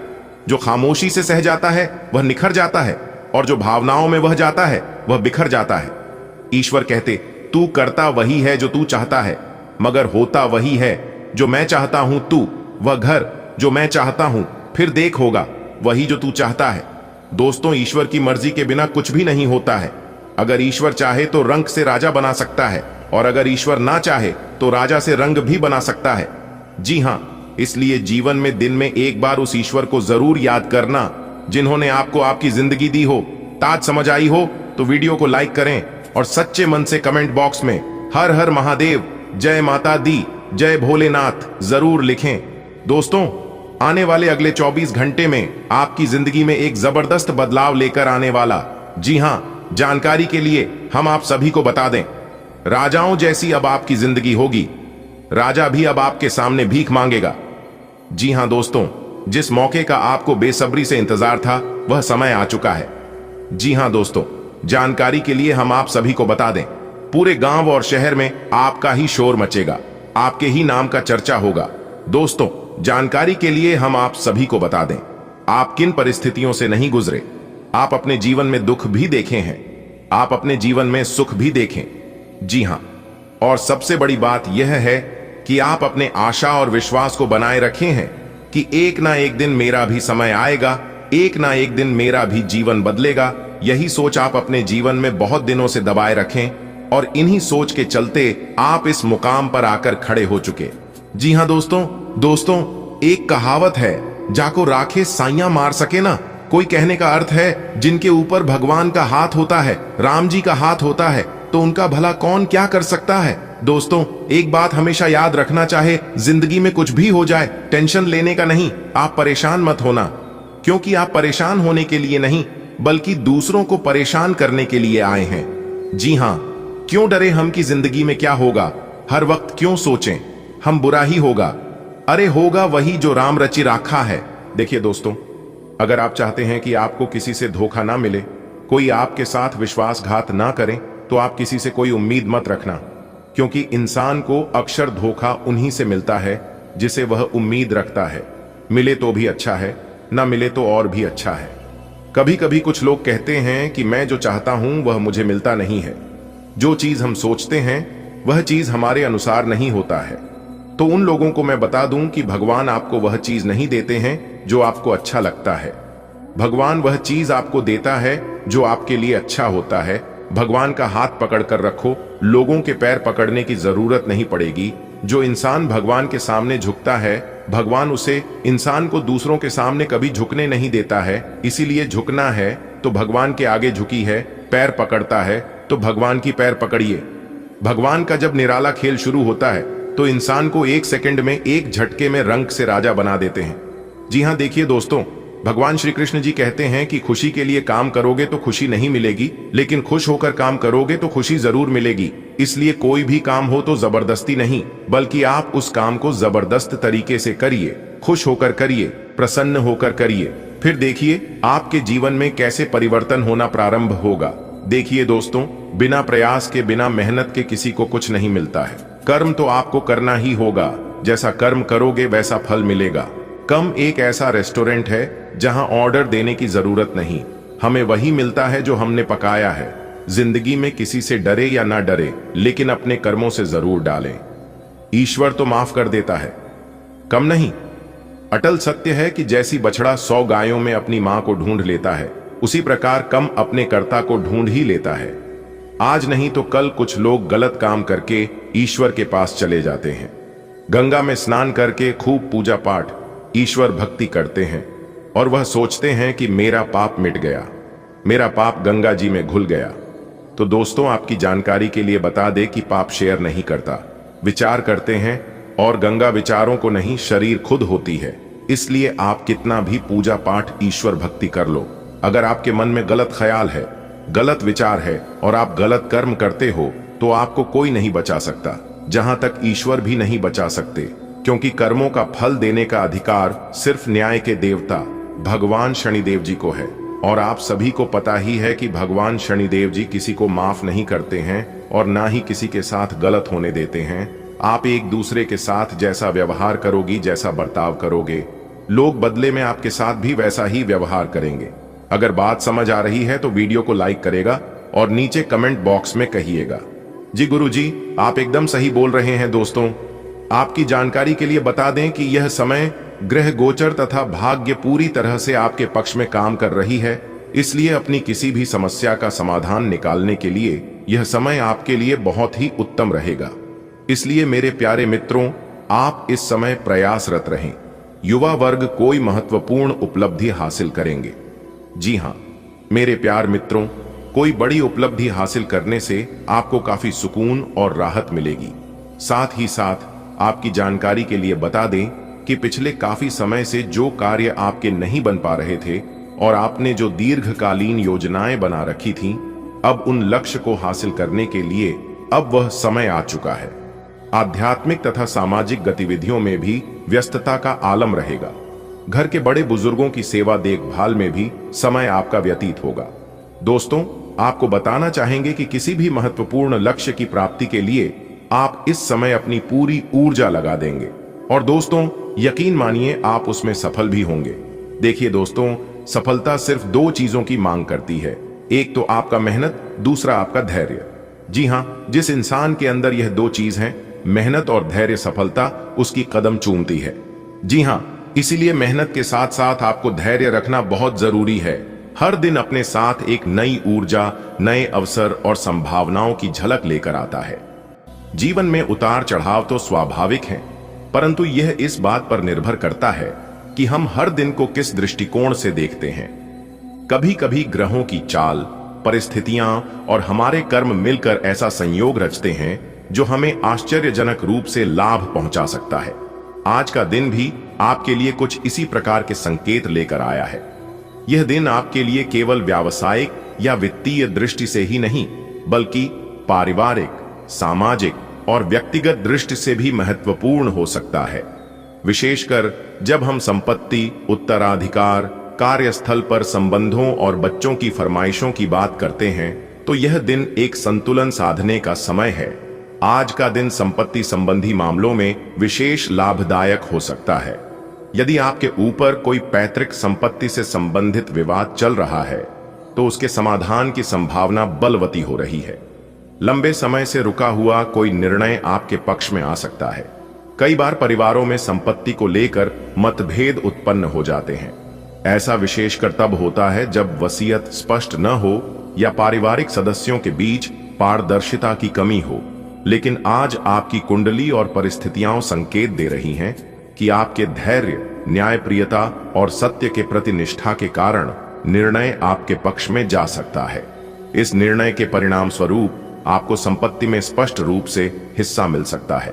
A: जो खामोशी से सह जाता है वह निखर जाता है और जो भावनाओं में वह जाता है वह बिखर जाता है। ईश्वर कहते, तू करता वही है जो तू चाहता है, मगर होता वही है जो मैं चाहता हूं। तू वह घर जो मैं चाहता हूं, फिर देख होगा वही जो तू चाहता है। दोस्तों ईश्वर की मर्जी के बिना कुछ भी नहीं होता है। अगर ईश्वर चाहे तो रंक से राजा बना सकता है और अगर ईश्वर ना चाहे तो राजा से रंग भी बना सकता है। जी हां, इसलिए जीवन में दिन में एक बार उस ईश्वर को जरूर याद करना जिन्होंने आपको आपकी जिंदगी दी हो। ताज समझ आई हो तो वीडियो को लाइक करें और सच्चे मन से कमेंट बॉक्स में हर हर महादेव, जय माता दी, जय भोलेनाथ जरूर लिखें। दोस्तों आने वाले अगले 24 घंटे में आपकी जिंदगी में एक जबरदस्त बदलाव लेकर आने वाला। जी हां, जानकारी के लिए हम आप सभी को बता दें, राजाओं जैसी अब आपकी जिंदगी होगी। राजा भी अब आपके सामने भीख मांगेगा। जी हां दोस्तों, जिस मौके का आपको बेसब्री से इंतजार था वह समय आ चुका है। जी हां दोस्तों, जानकारी के लिए हम आप सभी को बता दें, पूरे गांव और शहर में आपका ही शोर मचेगा, आपके ही नाम का चर्चा होगा। दोस्तों जानकारी के लिए हम आप सभी को बता दें, आप किन परिस्थितियों से नहीं गुजरे। आप अपने जीवन में दुख भी देखे हैं, आप अपने जीवन में सुख भी देखें। जी हां, और सबसे बड़ी बात यह है कि आप अपने आशा और विश्वास को बनाए रखे हैं कि एक ना एक दिन मेरा भी समय आएगा, एक ना एक दिन मेरा भी जीवन बदलेगा। यही सोच आप अपने जीवन में बहुत दिनों से दबाए रखें और इन्हीं सोच के चलते आप इस मुकाम पर आकर खड़े हो चुके। जी हां दोस्तों एक कहावत है, जाको राखे साइयां मार सके ना। कोई कहने का अर्थ है, जिनके ऊपर भगवान का हाथ होता है, राम जी का हाथ होता है, तो उनका भला कौन क्या कर सकता है। दोस्तों एक बात हमेशा याद रखना, चाहे जिंदगी में कुछ भी हो जाए, टेंशन लेने का नहीं, आप परेशान मत होना, क्योंकि आप परेशान होने के लिए नहीं बल्कि दूसरों को परेशान करने के लिए आए हैं। जी हां, क्यों डरे हम की जिंदगी में क्या होगा, हर वक्त क्यों सोचें हम बुरा ही होगा, अरे होगा वही जो राम रचि राखा है। देखिए दोस्तों, अगर आप चाहते हैं कि आपको किसी से धोखा ना मिले, कोई आपके साथ विश्वासघात ना करे, तो आप किसी से कोई उम्मीद मत रखना, क्योंकि इंसान को अक्सर धोखा उन्हीं से मिलता है जिसे वह उम्मीद रखता है। मिले तो भी अच्छा है, ना मिले तो और भी अच्छा है। कभी कभी कुछ लोग कहते हैं कि मैं जो चाहता हूं वह मुझे मिलता नहीं है, जो चीज हम सोचते हैं वह चीज हमारे अनुसार नहीं होता है। तो उन लोगों को मैं बता दूं कि भगवान आपको वह चीज नहीं देते हैं जो आपको अच्छा लगता है। भगवान वह चीज आपको देता है जो आपके लिए अच्छा होता है, भगवान का हाथ पकड़कर रखो, लोगों के पैर पकड़ने की जरूरत नहीं पड़ेगी। जो इंसान भगवान के सामने झुकता है, भगवान उसे इंसान को दूसरों के सामने कभी झुकने नहीं देता है। इसीलिए झुकना है तो भगवान के आगे झुकी है, पैर पकड़ता है तो भगवान की पैर पकड़िए। भगवान का जब निराला खेल शुरू होता है तो इंसान को 1 सेकंड में, एक झटके में रंग से राजा बना देते हैं। जी हाँ, देखिए दोस्तों, भगवान श्री कृष्ण जी कहते हैं कि खुशी के लिए काम करोगे तो खुशी नहीं मिलेगी, लेकिन खुश होकर काम करोगे तो खुशी जरूर मिलेगी। इसलिए कोई भी काम हो तो जबरदस्ती नहीं, बल्कि आप उस काम को जबरदस्त तरीके से करिए, खुश होकर करिए, प्रसन्न होकर करिए। फिर देखिए आपके जीवन में कैसे परिवर्तन होना प्रारंभ होगा। देखिए दोस्तों, बिना प्रयास के, बिना मेहनत के किसी को कुछ नहीं मिलता है। कर्म तो आपको करना ही होगा, जैसा कर्म करोगे वैसा फल मिलेगा। कम एक ऐसा रेस्टोरेंट है जहां ऑर्डर देने की जरूरत नहीं, हमें वही मिलता है जो हमने पकाया है। जिंदगी में किसी से डरे या ना डरे, लेकिन अपने कर्मों से जरूर डालें। ईश्वर तो माफ कर देता है, कम नहीं। अटल सत्य है कि जैसी बछड़ा 100 गायों में अपनी मां को ढूंढ लेता है, उसी प्रकार कम अपने कर्ता को ढूंढ ही लेता है। आज नहीं तो कल कुछ लोग गलत काम करके ईश्वर के पास चले जाते हैं। गंगा में स्नान करके खूब पूजा पाठ, ईश्वर भक्ति करते हैं और वह सोचते हैं कि मेरा पाप मिट गया, मेरा पाप गंगा जी में घुल गया। तो दोस्तों, आपकी जानकारी के लिए बता दे कि पाप शेयर नहीं करता, विचार करते हैं, और गंगा विचारों को नहीं, शरीर खुद होती है। इसलिए आप कितना भी पूजा पाठ, ईश्वर भक्ति कर लो, अगर आपके मन में गलत ख्याल है, गलत विचार है और आप गलत कर्म करते हो, तो आपको कोई नहीं बचा सकता, जहां तक ईश्वर भी नहीं बचा सकते। क्योंकि कर्मों का फल देने का अधिकार सिर्फ न्याय के देवता भगवान शनिदेव जी को है। और आप सभी को पता ही है कि भगवान शनिदेव जी किसी को माफ नहीं करते हैं और ना ही किसी के साथ गलत होने देते हैं। आप एक दूसरे के साथ जैसा व्यवहार करोगी, जैसा बर्ताव करोगे, लोग बदले में आपके साथ भी वैसा ही व्यवहार करेंगे। अगर बात समझ आ रही है तो वीडियो को लाइक करेगा और नीचे कमेंट बॉक्स में कहिएगा। जी गुरुजी, आप एकदम सही बोल रहे हैं। दोस्तों, आपकी जानकारी के लिए बता दें कि यह समय ग्रह गोचर तथा भाग्य पूरी तरह से आपके पक्ष में काम कर रही है। इसलिए अपनी किसी भी समस्या का समाधान निकालने के लिए यह समय आपके लिए बहुत ही उत्तम रहेगा। इसलिए मेरे प्यारे मित्रों, आप इस समय प्रयासरत रहें। युवा वर्ग कोई महत्वपूर्ण उपलब्धि हासिल करेंगे। जी हाँ मेरे प्यार मित्रों, कोई बड़ी उपलब्धि हासिल करने से आपको काफी सुकून और राहत मिलेगी। साथ ही साथ आपकी जानकारी के लिए बता दें कि पिछले काफी समय से जो कार्य आपके नहीं बन पा रहे थे और आपने जो दीर्घकालीन योजनाएं बना रखी थीं, अब उन लक्ष्य को हासिल करने के लिए अब वह समय आ चुका है। आध्यात्मिक तथा सामाजिक गतिविधियों में भी व्यस्तता का आलम रहेगा। घर के बड़े बुजुर्गों की सेवा देखभाल में भी समय आपका व्यतीत होगा। दोस्तों, आपको बताना चाहेंगे कि किसी भी महत्वपूर्ण लक्ष्य की प्राप्ति के लिए आप इस समय अपनी पूरी ऊर्जा लगा देंगे और दोस्तों यकीन मानिए आप उसमें सफल भी होंगे। देखिए दोस्तों, सफलता सिर्फ 2 चीजों की मांग करती है, एक तो आपका मेहनत, दूसरा आपका धैर्य। जी हाँ, जिस इंसान के अंदर यह 2 चीज हैं, मेहनत और धैर्य, सफलता उसकी कदम चूमती है। जी हाँ, इसीलिए मेहनत के साथ साथ आपको धैर्य रखना बहुत जरूरी है। हर दिन अपने साथ एक नई ऊर्जा, नए अवसर और संभावनाओं की झलक लेकर आता है। जीवन में उतार चढ़ाव तो स्वाभाविक हैं, परंतु यह इस बात पर निर्भर करता है कि हम हर दिन को किस दृष्टिकोण से देखते हैं। कभी कभी ग्रहों की चाल, परिस्थितियां और हमारे कर्म मिलकर ऐसा संयोग रचते हैं जो हमें आश्चर्यजनक रूप से लाभ पहुंचा सकता है। आज का दिन भी आपके लिए कुछ इसी प्रकार के संकेत लेकर आया है। यह दिन आपके लिए केवल व्यावसायिक या वित्तीय दृष्टि से ही नहीं, बल्कि पारिवारिक, सामाजिक और व्यक्तिगत दृष्टि से भी महत्वपूर्ण हो सकता है। विशेषकर जब हम संपत्ति, उत्तराधिकार, कार्यस्थल पर संबंधों और बच्चों की फरमाइशों की बात करते हैं, तो यह दिन एक संतुलन साधने का समय है। आज का दिन संपत्ति संबंधी मामलों में विशेष लाभदायक हो सकता है। यदि आपके ऊपर कोई पैतृक संपत्ति से संबंधित विवाद चल रहा है, तो उसके समाधान की संभावना बलवती हो रही है। लंबे समय से रुका हुआ कोई निर्णय आपके पक्ष में आ सकता है। कई बार परिवारों में संपत्ति को लेकर मतभेद उत्पन्न हो जाते हैं। ऐसा विशेषकर तब होता है जब वसीयत स्पष्ट न हो या पारिवारिक सदस्यों के बीच पारदर्शिता की कमी हो, लेकिन आज आपकी कुंडली और परिस्थितियां संकेत दे रही हैं कि आपके धैर्य, न्यायप्रियता और सत्य के प्रति निष्ठा के कारण निर्णय आपके पक्ष में जा सकता है। इस निर्णय के परिणाम स्वरूप आपको संपत्ति में स्पष्ट रूप से हिस्सा मिल सकता है,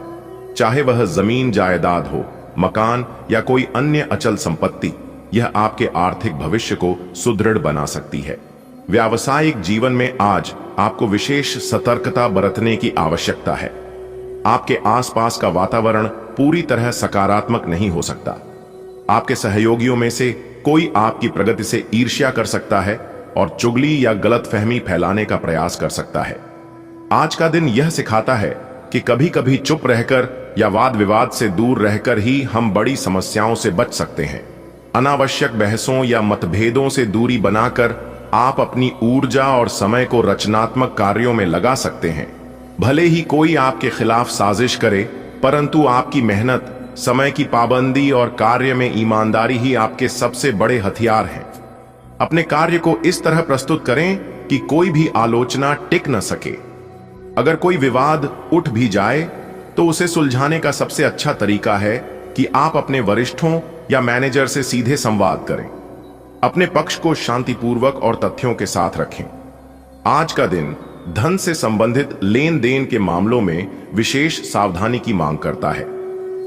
A: चाहे वह जमीन जायदाद हो, मकान या कोई अन्य अचल संपत्ति। यह आपके आर्थिक भविष्य को सुदृढ़ बना सकती है। व्यावसायिक जीवन में आज आपको विशेष सतर्कता बरतने की आवश्यकता है। आपके आसपास का वातावरण पूरी तरह सकारात्मक नहीं हो सकता। आपके सहयोगियों में से कोई आपकी प्रगति से ईर्ष्या कर सकता है और चुगली या गलतफहमी फैलाने का प्रयास कर सकता है। आज का दिन यह सिखाता है कि कभी कभी चुप रहकर या वाद विवाद से दूर रहकर ही हम बड़ी समस्याओं से बच सकते हैं। अनावश्यक बहसों या मतभेदों से दूरी बनाकर आप अपनी ऊर्जा और समय को रचनात्मक कार्यों में लगा सकते हैं। भले ही कोई आपके खिलाफ साजिश करे, परंतु आपकी मेहनत, समय की पाबंदी और कार्य में ईमानदारी ही आपके सबसे बड़े हथियार हैं। अपने कार्य को इस तरह प्रस्तुत करें कि कोई भी आलोचना टिक न सके। अगर कोई विवाद उठ भी जाए तो उसे सुलझाने का सबसे अच्छा तरीका है कि आप अपने वरिष्ठों या मैनेजर से सीधे संवाद करें। अपने पक्ष को शांतिपूर्वक और तथ्यों के साथ रखें। आज का दिन धन से संबंधित लेन देन के मामलों में विशेष सावधानी की मांग करता है।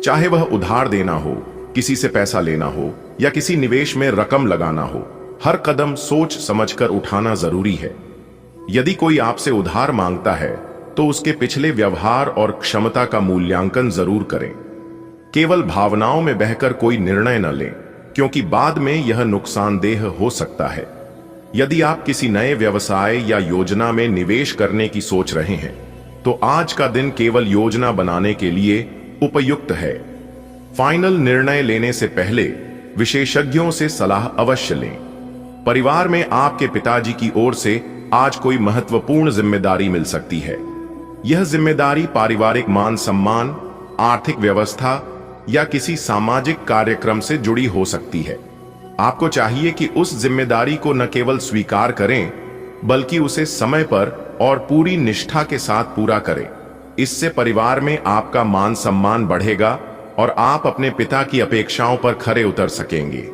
A: चाहे वह उधार देना हो, किसी से पैसा लेना हो या किसी निवेश में रकम लगाना हो, हर कदम सोच समझकर उठाना जरूरी है। यदि कोई आपसे उधार मांगता है तो उसके पिछले व्यवहार और क्षमता का मूल्यांकन जरूर करें। केवल भावनाओं में बहकर कोई निर्णय न लें, क्योंकि बाद में यह नुकसानदेह हो सकता है। यदि आप किसी नए व्यवसाय या योजना में निवेश करने की सोच रहे हैं तो आज का दिन केवल योजना बनाने के लिए उपयुक्त है। फाइनल निर्णय लेने से पहले विशेषज्ञों से सलाह अवश्य लें। परिवार में आपके पिताजी की ओर से आज कोई महत्वपूर्ण जिम्मेदारी मिल सकती है। यह जिम्मेदारी पारिवारिक मान सम्मान, आर्थिक व्यवस्था या किसी सामाजिक कार्यक्रम से जुड़ी हो सकती है। आपको चाहिए कि उस जिम्मेदारी को न केवल स्वीकार करें, बल्कि उसे समय पर और पूरी निष्ठा के साथ पूरा करें। इससे परिवार में आपका मान सम्मान बढ़ेगा और आप अपने पिता की अपेक्षाओं पर खरे उतर सकेंगे।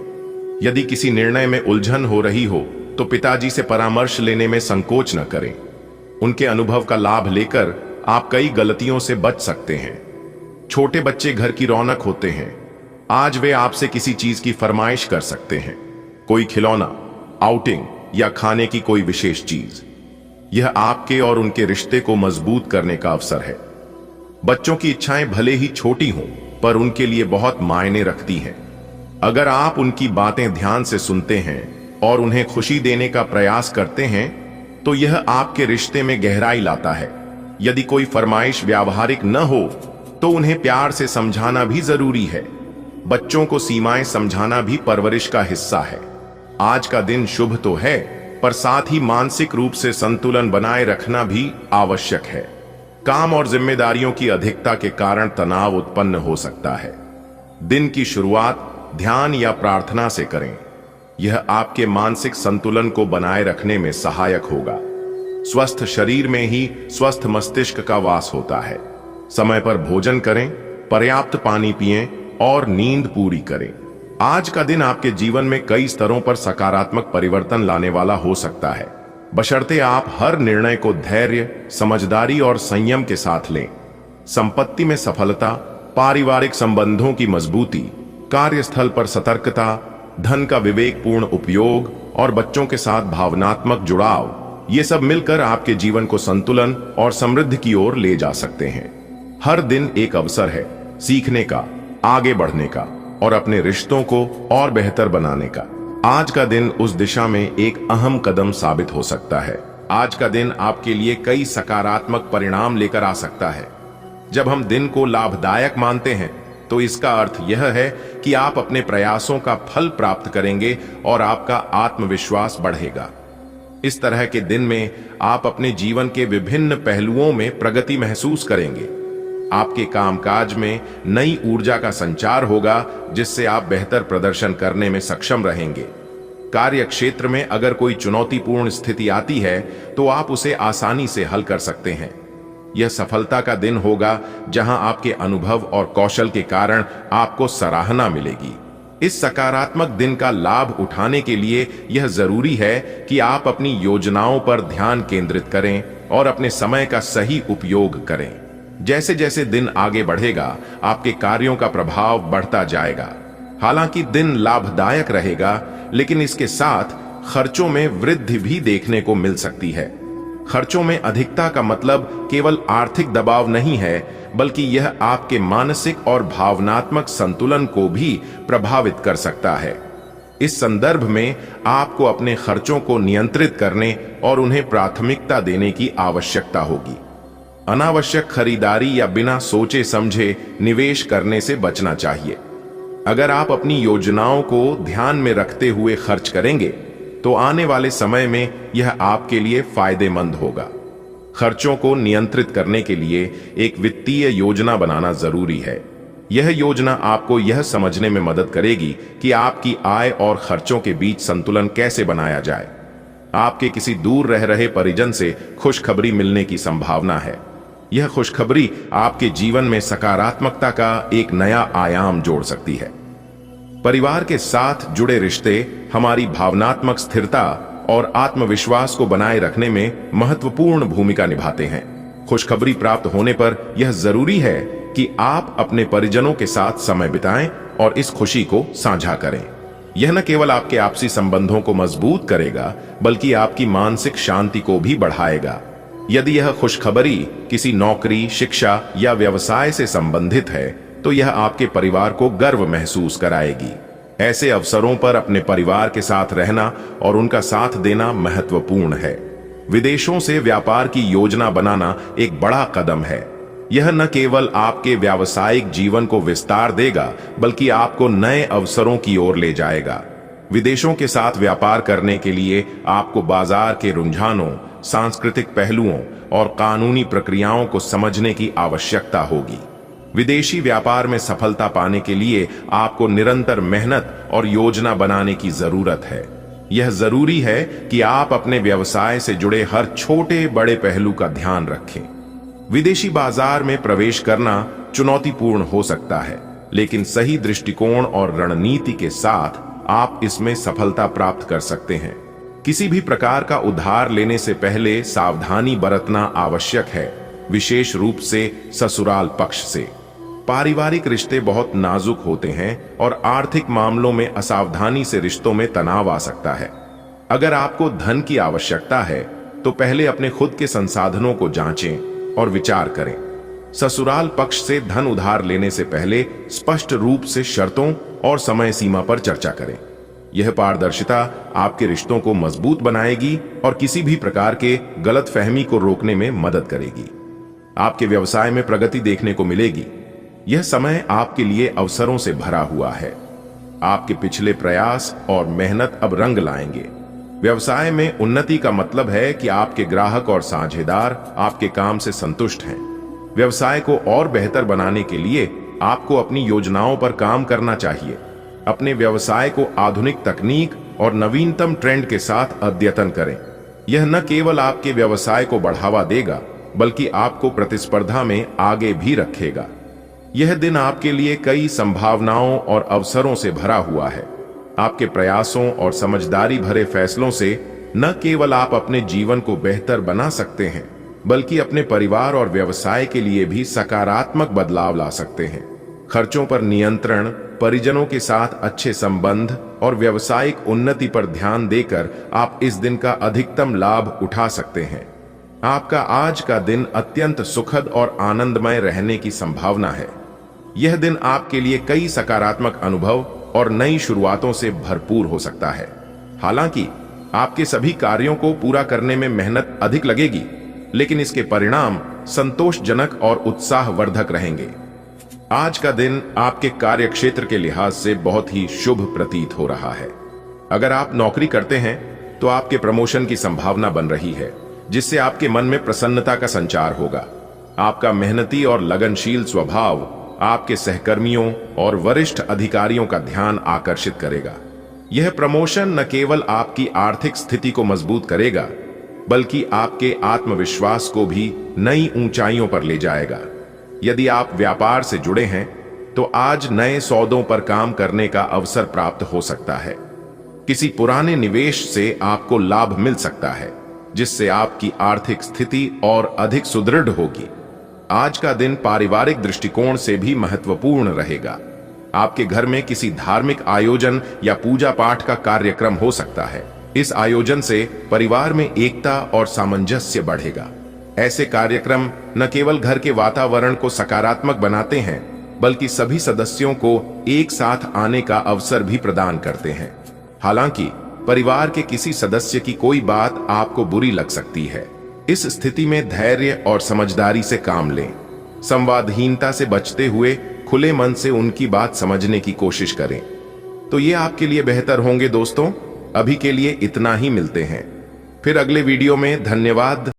A: यदि किसी निर्णय में उलझन हो रही हो तो पिताजी से परामर्श लेने में संकोच न करें। उनके अनुभव का लाभ लेकर आप कई गलतियों से बच सकते हैं। छोटे बच्चे घर की रौनक होते हैं। आज वे आपसे किसी चीज की फरमाइश कर सकते हैं, कोई खिलौना, आउटिंग या खाने की कोई विशेष चीज। यह आपके और उनके रिश्ते को मजबूत करने का अवसर है। बच्चों की इच्छाएं भले ही छोटी हों, पर उनके लिए बहुत मायने रखती हैं। अगर आप उनकी बातें ध्यान से सुनते हैं और उन्हें खुशी देने का प्रयास करते हैं तो यह आपके रिश्ते में गहराई लाता है। यदि कोई फरमाइश व्यावहारिक न हो तो उन्हें प्यार से समझाना भी जरूरी है। बच्चों को सीमाएं समझाना भी परवरिश का हिस्सा है। आज का दिन शुभ तो है, पर साथ ही मानसिक रूप से संतुलन बनाए रखना भी आवश्यक है। काम और जिम्मेदारियों की अधिकता के कारण तनाव उत्पन्न हो सकता है। दिन की शुरुआत ध्यान या प्रार्थना से करें। यह आपके मानसिक संतुलन को बनाए रखने में सहायक होगा। स्वस्थ शरीर में ही स्वस्थ मस्तिष्क का वास होता है। समय पर भोजन करें, पर्याप्त पानी पिएं और नींद पूरी करें। आज का दिन आपके जीवन में कई स्तरों पर सकारात्मक परिवर्तन लाने वाला हो सकता है, बशर्ते आप हर निर्णय को धैर्य, समझदारी और संयम के साथ लें। संपत्ति में सफलता, पारिवारिक संबंधों की मजबूती, कार्यस्थल पर सतर्कता, धन का विवेकपूर्ण उपयोग और बच्चों के साथ भावनात्मक जुड़ाव, ये सब मिलकर आपके जीवन को संतुलन और समृद्धि की ओर ले जा सकते हैं। हर दिन एक अवसर है सीखने का, आगे बढ़ने का और अपने रिश्तों को और बेहतर बनाने का। आज का दिन उस दिशा में एक अहम कदम साबित हो सकता है। आज का दिन आपके लिए कई सकारात्मक परिणाम लेकर आ सकता है। जब हम दिन को लाभदायक मानते हैं तो इसका अर्थ यह है कि आप अपने प्रयासों का फल प्राप्त करेंगे और आपका आत्मविश्वास बढ़ेगा। इस तरह के दिन में आप अपने जीवन के विभिन्न पहलुओं में प्रगति महसूस करेंगे। आपके कामकाज में नई ऊर्जा का संचार होगा, जिससे आप बेहतर प्रदर्शन करने में सक्षम रहेंगे। कार्य क्षेत्र में अगर कोई चुनौतीपूर्ण स्थिति आती है तो आप उसे आसानी से हल कर सकते हैं। यह सफलता का दिन होगा जहां आपके अनुभव और कौशल के कारण आपको सराहना मिलेगी। इस सकारात्मक दिन का लाभ उठाने के लिए यह जरूरी है कि आप अपनी योजनाओं पर ध्यान केंद्रित करें और अपने समय का सही उपयोग करें। जैसे जैसे दिन आगे बढ़ेगा, आपके कार्यों का प्रभाव बढ़ता जाएगा। हालांकि दिन लाभदायक रहेगा, लेकिन इसके साथ खर्चों में वृद्धि भी देखने को मिल सकती है। खर्चों में अधिकता का मतलब केवल आर्थिक दबाव नहीं है, बल्कि यह आपके मानसिक और भावनात्मक संतुलन को भी प्रभावित कर सकता है। इस संदर्भ में आपको अपने खर्चों को नियंत्रित करने और उन्हें प्राथमिकता देने की आवश्यकता होगी। अनावश्यक खरीदारी या बिना सोचे समझे निवेश करने से बचना चाहिए। अगर आप अपनी योजनाओं को ध्यान में रखते हुए खर्च करेंगे तो आने वाले समय में यह आपके लिए फायदेमंद होगा। खर्चों को नियंत्रित करने के लिए एक वित्तीय योजना बनाना जरूरी है। यह योजना आपको यह समझने में मदद करेगी कि आपकी आय और खर्चों के बीच संतुलन कैसे बनाया जाए। आपके किसी दूर रह रहे परिजन से खुशखबरी मिलने की संभावना है। यह खुशखबरी आपके जीवन में सकारात्मकता का एक नया आयाम जोड़ सकती है। परिवार के साथ जुड़े रिश्ते हमारी भावनात्मक स्थिरता और आत्मविश्वास को बनाए रखने में महत्वपूर्ण भूमिका निभाते हैं। खुशखबरी प्राप्त होने पर यह जरूरी है कि आप अपने परिजनों के साथ समय बिताएं और इस खुशी को साझा करें। यह न केवल आपके आपसी संबंधों को मजबूत करेगा, बल्कि आपकी मानसिक शांति को भी बढ़ाएगा। यदि यह खुशखबरी किसी नौकरी, शिक्षा या व्यवसाय से संबंधित है तो यह आपके परिवार को गर्व महसूस कराएगी। ऐसे अवसरों पर अपने परिवार के साथ रहना और उनका साथ देना महत्वपूर्ण है। विदेशों से व्यापार की योजना बनाना एक बड़ा कदम है। यह न केवल आपके व्यावसायिक जीवन को विस्तार देगा, बल्कि आपको नए अवसरों की ओर ले जाएगा। विदेशों के साथ व्यापार करने के लिए आपको बाजार के रुझानों, सांस्कृतिक पहलुओं और कानूनी प्रक्रियाओं को समझने की आवश्यकता होगी। विदेशी व्यापार में सफलता पाने के लिए आपको निरंतर मेहनत और योजना बनाने की जरूरत है। यह जरूरी है कि आप अपने व्यवसाय से जुड़े हर छोटे बड़े पहलू का ध्यान रखें। विदेशी बाजार में प्रवेश करना चुनौतीपूर्ण हो सकता है, लेकिन सही दृष्टिकोण और रणनीति के साथ आप इसमें सफलता प्राप्त कर सकते हैं। किसी भी प्रकार का उधार लेने से पहले सावधानी बरतना आवश्यक है, विशेष रूप से ससुराल पक्ष से। पारिवारिक रिश्ते बहुत नाजुक होते हैं और आर्थिक मामलों में असावधानी से रिश्तों में तनाव आ सकता है। अगर आपको धन की आवश्यकता है तो पहले अपने खुद के संसाधनों को जांचें और विचार करें। ससुराल पक्ष से धन उधार लेने से पहले स्पष्ट रूप से शर्तों और समय सीमा पर चर्चा करें। यह पारदर्शिता आपके रिश्तों को मजबूत बनाएगी और किसी भी प्रकार के गलतफहमी को रोकने में मदद करेगी। आपके व्यवसाय में प्रगति देखने को मिलेगी। यह समय आपके लिए अवसरों से भरा हुआ है। आपके पिछले प्रयास और मेहनत अब रंग लाएंगे। व्यवसाय में उन्नति का मतलब है कि आपके ग्राहक और साझेदार आपके काम से संतुष्ट हैं। व्यवसाय को और बेहतर बनाने के लिए आपको अपनी योजनाओं पर काम करना चाहिए। अपने व्यवसाय को आधुनिक तकनीक और नवीनतम ट्रेंड के साथ अद्यतन करें। यह न केवल आपके व्यवसाय को बढ़ावा देगा, बल्कि आपको प्रतिस्पर्धा में आगे भी रखेगा। यह दिन आपके लिए कई संभावनाओं और अवसरों से भरा हुआ है। आपके प्रयासों और समझदारी भरे फैसलों से न केवल आप अपने जीवन को बेहतर बना सकते हैं, बल्कि अपने परिवार और व्यवसाय के लिए भी सकारात्मक बदलाव ला सकते हैं। खर्चों पर नियंत्रण, परिजनों के साथ अच्छे संबंध और व्यावसायिक उन्नति पर ध्यान देकर आप इस दिन का अधिकतम लाभ उठा सकते हैं। आपका आज का दिन अत्यंत सुखद और आनंदमय रहने की संभावना है। यह दिन आपके लिए कई सकारात्मक अनुभव और नई शुरुआतों से भरपूर हो सकता है। हालांकि आपके सभी कार्यों को पूरा करने में मेहनत अधिक लगेगी, लेकिन इसके परिणाम संतोषजनक और उत्साहवर्धक रहेंगे। आज का दिन आपके कार्य क्षेत्र के लिहाज से बहुत ही शुभ प्रतीत हो रहा है। अगर आप नौकरी करते हैं तो आपके प्रमोशन की संभावना बन रही है, जिससे आपके मन में प्रसन्नता का संचार होगा। आपका मेहनती और लगनशील स्वभाव आपके सहकर्मियों और वरिष्ठ अधिकारियों का ध्यान आकर्षित करेगा। यह प्रमोशन न केवल आपकी आर्थिक स्थिति को मजबूत करेगा, बल्कि आपके आत्मविश्वास को भी नई ऊंचाइयों पर ले जाएगा। यदि आप व्यापार से जुड़े हैं तो आज नए सौदों पर काम करने का अवसर प्राप्त हो सकता है। किसी पुराने निवेश से आपको लाभ मिल सकता है, जिससे आपकी आर्थिक स्थिति और अधिक सुदृढ़ होगी। आज का दिन पारिवारिक दृष्टिकोण से भी महत्वपूर्ण रहेगा। आपके घर में किसी धार्मिक आयोजन या पूजा पाठ का कार्यक्रम हो सकता है। इस आयोजन से परिवार में एकता और सामंजस्य बढ़ेगा। ऐसे कार्यक्रम न केवल घर के वातावरण को सकारात्मक बनाते हैं, बल्कि सभी सदस्यों को एक साथ आने का अवसर भी प्रदान करते हैं। हालांकि परिवार के किसी सदस्य की कोई बात आपको बुरी लग सकती है। इस स्थिति में धैर्य और समझदारी से काम लें। संवादहीनता से बचते हुए खुले मन से उनकी बात समझने की कोशिश करें, तो ये आपके लिए बेहतर होंगे। दोस्तों, अभी के लिए इतना ही। मिलते हैं फिर अगले वीडियो में। धन्यवाद।